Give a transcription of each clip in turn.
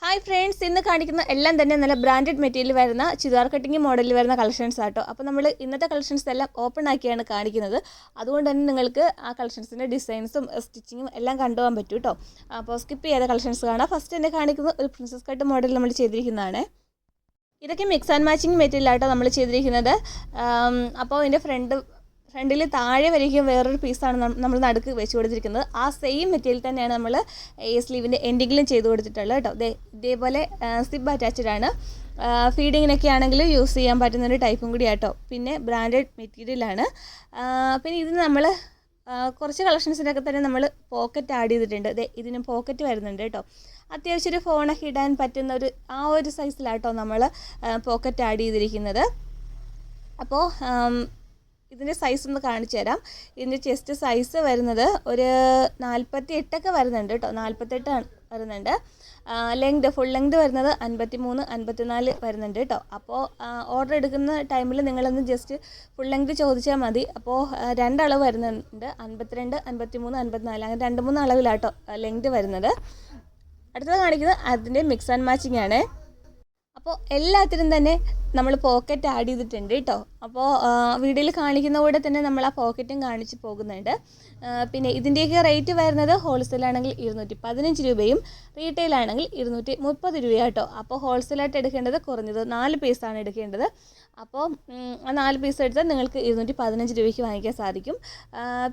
Hi friends, ഇന്ന് കാണിക്കുന്ന എല്ലാം തന്നെ നല്ല ബ്രാൻഡഡ് മെറ്റീരിയൽ വരുന്ന ചുരിദാർ കട്ടിങ് മോഡലിൽ വരുന്ന കളക്ഷൻസ് ആട്ടോ. അപ്പോൾ നമ്മൾ ഇന്നത്തെ കളക്ഷൻസ് എല്ലാം ഓപ്പൺ ആക്കിയാണ് കാണിക്കുന്നത്. അതുകൊണ്ട് തന്നെ നിങ്ങൾക്ക് ആ കളക്ഷൻസിൻ്റെ ഡിസൈൻസും സ്റ്റിച്ചിങ്ങും എല്ലാം കണ്ടുപോകാൻ പറ്റും കേട്ടോ. അപ്പോൾ സ്കിപ്പ് ചെയ്യാതെ കളക്ഷൻസ് കാണാം. ഫസ്റ്റ് തന്നെ കാണിക്കുന്നത് ഒരു പ്രിൻസസ് കട്ട് മോഡൽ നമ്മൾ ചെയ്തിരിക്കുന്നതാണ്. ഇതൊക്കെ മിക്സ് ആൻഡ് മാച്ചിങ് മെറ്റീരിയൽ ആട്ടോ നമ്മൾ ചെയ്തിരിക്കുന്നത്. അപ്പോൾ ഇതിൻ്റെ ഫ്രണ്ടിൽ താഴെ വരയ്ക്കും വേറൊരു പീസാണ് നമ്മൾ നടുക്ക് വെച്ച് കൊടുത്തിരിക്കുന്നത്. ആ സെയിം മെറ്റീരിയൽ തന്നെയാണ് നമ്മൾ ഈ സ്ലീവിൻ്റെ എൻഡിങ്ങിലും ചെയ്ത് കൊടുത്തിട്ടുള്ളത് കേട്ടോ. ഇതേപോലെ സിബ് അറ്റാച്ച്ഡ് ആണ്. ഫീഡിങ്ങിനൊക്കെ ആണെങ്കിൽ യൂസ് ചെയ്യാൻ പറ്റുന്നൊരു ടൈപ്പും കൂടി ആട്ടോ. പിന്നെ ബ്രാൻഡഡ് മെറ്റീരിയലാണ്. പിന്നെ ഇതിന് നമ്മൾ കുറച്ച് കളക്ഷൻസിനൊക്കെ തന്നെ നമ്മൾ പോക്കറ്റ് ആഡ് ചെയ്തിട്ടുണ്ട്. ഇതിന് പോക്കറ്റ് വരുന്നുണ്ട് കേട്ടോ. അത്യാവശ്യം ഒരു ഫോണൊക്കെ ഇടാൻ പറ്റുന്ന ആ ഒരു സൈസിലാട്ടോ നമ്മൾ പോക്കറ്റ് ആഡ് ചെയ്തിരിക്കുന്നത്. അപ്പോൾ ഇതിൻ്റെ സൈസ് ഒന്ന് കാണിച്ചു തരാം. ഇതിൻ്റെ ചെസ്റ്റ് സൈസ് വരുന്നത് ഒരു 48 വരുന്നുണ്ട് കേട്ടോ. 48 വരുന്നുണ്ട്. ഫുൾ ലെങ്ത് വരുന്നത് 53, 54 വരുന്നുണ്ട് കേട്ടോ. അപ്പോൾ ഓർഡർ എടുക്കുന്ന ടൈമിൽ നിങ്ങളൊന്ന് ജസ്റ്റ് ഫുൾ ലെങ്ത് ചോദിച്ചാൽ മതി. അപ്പോൾ 2 അളവ് വരുന്നുണ്ട്, 52, 53, 54 അങ്ങനെ 2-3 അളവിലാട്ടോ ലെങ്ത് വരുന്നത്. അടുത്തത് കാണിക്കുന്നത് അതിൻ്റെ മിക്സ് ആൻഡ് മാച്ചിങ് ആണ്. അപ്പോൾ എല്ലാത്തിനും തന്നെ നമ്മൾ പോക്കറ്റ് ആഡ് ചെയ്തിട്ടുണ്ട് കേട്ടോ. അപ്പോൾ വീഡിയോയിൽ കാണിക്കുന്ന കൂടെ തന്നെ നമ്മൾ ആ പോക്കറ്റും കാണിച്ച് പോകുന്നുണ്ട്. പിന്നെ ഇതിൻ്റെയൊക്കെ റേറ്റ് വരുന്നത് ഹോൾസെയിലാണെങ്കിൽ 215 രൂപയും റീറ്റെയിലാണെങ്കിൽ 230 രൂപയാട്ടോ. അപ്പോൾ ഹോൾസെയിലായിട്ട് എടുക്കേണ്ടത് കുറഞ്ഞത് 4 പീസാണ് എടുക്കേണ്ടത്. അപ്പോൾ ആ 4 പീസ് എടുത്താൽ നിങ്ങൾക്ക് 215 രൂപയ്ക്ക് വാങ്ങിക്കാൻ സാധിക്കും.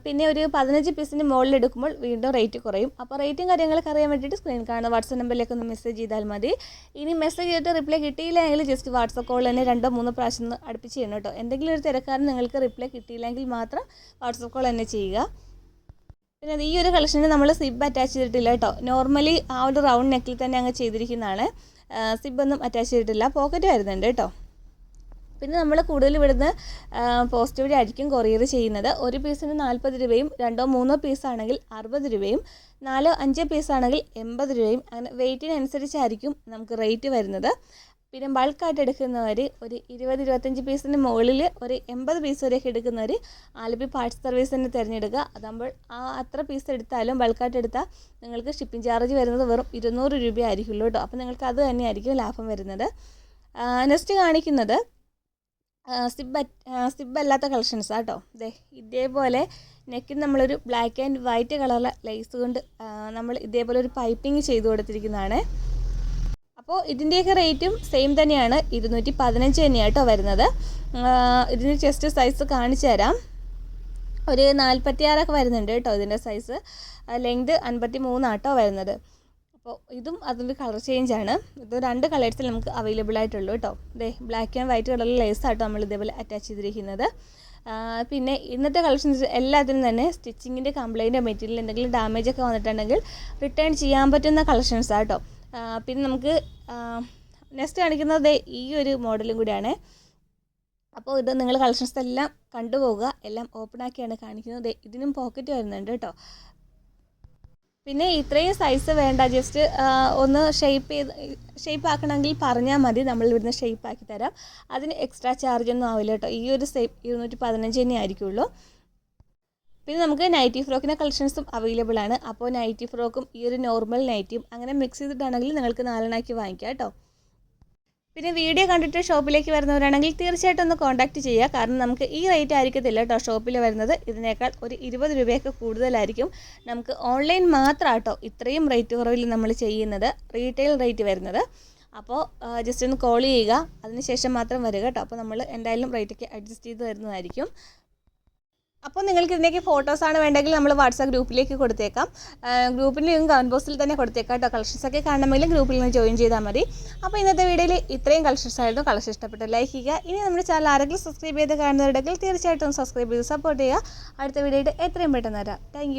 പിന്നെ ഒരു 15 പീസിന് മുകളിൽ എടുക്കുമ്പോൾ വീണ്ടും റേറ്റ് കുറയും. അപ്പോൾ റേറ്റും കാര്യങ്ങളൊക്കെ അറിയാൻ വേണ്ടിയിട്ട് സ്ക്രീൻ കാണുന്ന വാട്സപ്പ് നമ്പറിലേക്ക് ഒന്ന് മെസ്സേജ് ചെയ്താൽ മതി. ഇനി മെസ്സേജ് ചെയ്തിട്ട് റിപ്ലൈ കിട്ടിയില്ലെങ്കിൽ ജസ്റ്റ് വാട്സപ്പ് കോൾ തന്നെ 2-3 പ്രാവശ്യം അടുപ്പിച്ച് ചെയ്യണം കേട്ടോ. എന്തെങ്കിലും ഒരു തിരക്കാരൻ നിങ്ങൾക്ക് റിപ്ലൈ കിട്ടിയില്ലെങ്കിൽ മാത്രം വാട്സപ്പ് കോൾ തന്നെ ചെയ്യുക. പിന്നെ ഈ ഒരു കളക്ഷന് നമ്മൾ സിബ് അറ്റാച്ച് ചെയ്തിട്ടില്ല കേട്ടോ. നോർമലി ആ ഒരു റൗണ്ട് നെക്കിൽ തന്നെ അങ്ങ് ചെയ്തിരിക്കുന്നതാണ്. സിബൊന്നും അറ്റാച്ച് ചെയ്തിട്ടില്ല. പോക്കറ്റ് വരുന്നുണ്ട് കേട്ടോ. പിന്നെ നമ്മൾ കൂടുതൽ ഇവിടുന്ന് പോസ്റ്റ് വഴി ആയിരിക്കും കൊറിയർ ചെയ്യുന്നത്. ഒരു പീസിന് 40 രൂപയും 2-3 പീസാണെങ്കിൽ 60 രൂപയും 4-5 പീസാണെങ്കിൽ 80 രൂപയും അങ്ങനെ വെയ്റ്റിനനുസരിച്ചായിരിക്കും നമുക്ക് റേറ്റ് വരുന്നത്. പിന്നെ ബൾക്കായിട്ട് എടുക്കുന്നവർ ഒരു 20-25 പീസിന് മുകളിൽ ഒരു 80 പീസ് വരെയൊക്കെ എടുക്കുന്നവർ ആലപ്പി പാർട്സ് സർവീസ് തന്നെ തിരഞ്ഞെടുക്കുക. അതാകുമ്പോൾ അത്ര പീസ് എടുത്താലും ബൾക്കായിട്ട് എടുത്താൽ നിങ്ങൾക്ക് ഷിപ്പിംഗ് ചാർജ് വരുന്നത് വെറും 200 രൂപയായിരിക്കുമല്ലോ കേട്ടോ. അപ്പോൾ നിങ്ങൾക്ക് അത് തന്നെയായിരിക്കും ലാഭം വരുന്നത്. നെക്സ്റ്റ് കാണിക്കുന്നത് സിബ് അല്ലാത്ത കളക്ഷൻസ് ആട്ടോ. ഇതേപോലെ നെക്കിന് നമ്മളൊരു ബ്ലാക്ക് ആൻഡ് വൈറ്റ് കളറിലെ ലേസ് കൊണ്ട് നമ്മൾ ഇതേപോലെ ഒരു പൈപ്പിംഗ് ചെയ്ത് കൊടുത്തിരിക്കുന്നതാണ്. അപ്പോൾ ഇതിൻ്റെയൊക്കെ റേറ്റും സെയിം തന്നെയാണ്, 215 തന്നെയാണ് കേട്ടോ വരുന്നത്. ഇതിൻ്റെ ചെസ്റ്റ് സൈസ് കാണിച്ചു തരാം. ഒരു 46 വരുന്നുണ്ട് കേട്ടോ ഇതിൻ്റെ സൈസ്. ലെങ്ത് 53 ആട്ടോ വരുന്നത്. അപ്പോൾ ഇതും അതിൻ്റെ കളർ ചേഞ്ചാണ്. ഇത് 2 കളേഴ്സിൽ നമുക്ക് അവൈലബിൾ ആയിട്ടുള്ളൂ കേട്ടോ. ബ്ലാക്ക് ആൻഡ് വൈറ്റ് കളറിൽ ലേസാട്ടോ നമ്മൾ ഇതേപോലെ അറ്റാച്ച് ചെയ്തിരിക്കുന്നത്. പിന്നെ ഇന്നത്തെ കളക്ഷൻസ് എല്ലാത്തിനും തന്നെ സ്റ്റിച്ചിങ്ങിൻ്റെ കംപ്ലൈൻറ്റ് മെറ്റീരിയൽ എന്തെങ്കിലും ഡാമേജ് ഒക്കെ വന്നിട്ടുണ്ടെങ്കിൽ റിട്ടേൺ ചെയ്യാൻ പറ്റുന്ന കളക്ഷൻസ് ആട്ടോ. പിന്നെ നമുക്ക് നെക്സ്റ്റ് കാണിക്കുന്നത് ഈ ഒരു മോഡലും കൂടിയാണ്. അപ്പോൾ ഇത് നിങ്ങൾ കളക്ഷൻസ് എല്ലാം കണ്ടുപോകുക. എല്ലാം ഓപ്പൺ ആക്കിയാണ് കാണിക്കുന്നത്. ഇതിനും പോക്കറ്റ് വരുന്നുണ്ട് കേട്ടോ. പിന്നെ ഇത്രയും സൈസ് വേണ്ട, ജസ്റ്റ് ഒന്ന് ഷേപ്പ് ആക്കണമെങ്കിൽ പറഞ്ഞാൽ മതി, നമ്മൾ ഇവിടുന്ന് ഷേപ്പ് ആക്കി തരാം. അതിന് എക്സ്ട്രാ ചാർജ് ഒന്നും ആവില്ല കേട്ടോ. ഈ ഒരു 215 തന്നെ ആയിരിക്കുള്ളൂ. പിന്നെ നമുക്ക് നൈറ്റി ഫ്രോക്കിൻ്റെ കളക്ഷൻസും അവൈലബിൾ ആണ്. അപ്പോൾ നൈറ്റി ഫ്രോക്കും ഈ ഒരു നോർമൽ നൈറ്റിയും അങ്ങനെ മിക്സ് ചെയ്തിട്ടാണെങ്കിൽ നിങ്ങൾക്ക് 4 വാങ്ങിക്കാം കേട്ടോ. പിന്നെ വീഡിയോ കണ്ടിട്ട് ഷോപ്പിലേക്ക് വരുന്നവരാണെങ്കിൽ തീർച്ചയായിട്ടും ഒന്ന് കോൺടാക്റ്റ് ചെയ്യുക. കാരണം നമുക്ക് ഈ റേറ്റ് ആയിരിക്കത്തില്ല കേട്ടോ ഷോപ്പിൽ വരുന്നത്. ഇതിനേക്കാൾ ഒരു 20 രൂപയൊക്കെ കൂടുതലായിരിക്കും. നമുക്ക് ഓൺലൈൻ മാത്രം കേട്ടോ ഇത്രയും റേറ്റ് കുറവിൽ നമ്മൾ ചെയ്യുന്നത്, റീറ്റെയിൽ റേറ്റ് വരുന്നത്. അപ്പോൾ ജസ്റ്റ് ഒന്ന് കോൾ ചെയ്യുക, അതിനുശേഷം മാത്രം വരിക കേട്ടോ. അപ്പോൾ നമ്മൾ എന്തായാലും റേറ്റൊക്കെ അഡ്ജസ്റ്റ് ചെയ്ത് തരുന്നതായിരിക്കും. അപ്പോൾ നിങ്ങൾക്ക് ഇതിൻ്റെയൊക്കെ ഫോട്ടോസാണ് വേണ്ടെങ്കിൽ നമ്മൾ വാട്സാപ്പ് ഗ്രൂപ്പിലേക്ക് കൊടുത്തേക്കാം. ഗ്രൂപ്പിൻ്റെ ലിങ്ക് കമൻറ്റ് ബോക്സിൽ തന്നെ കൊടുത്തേക്കാം കേട്ടോ. കളക്ഷൻസൊക്കെ കാണണമെങ്കിൽ ഗ്രൂപ്പിൽ നിന്ന് ജോയിൻ ചെയ്താൽ മതി. അപ്പോൾ ഇന്നത്തെ വീഡിയോയിൽ ഇത്രയും കളക്ഷൻസ് ആയിരുന്നു. കളക്ഷൻ ഇഷ്ടപ്പെട്ട് ലൈക്ക് ചെയ്യുക. ഇനി നമ്മുടെ ചാനൽ ആരെങ്കിലും സബ്സ്ക്രൈബ് ചെയ്ത് കാണുന്നവരുണ്ടെങ്കിൽ തീർച്ചയായിട്ടും സബ്സ്ക്രൈബ് ചെയ്ത് സപ്പോർട്ട് ചെയ്യുക. അടുത്ത വീഡിയോയിൽ എത്രയും പെട്ടെന്ന് തരാം. താങ്ക്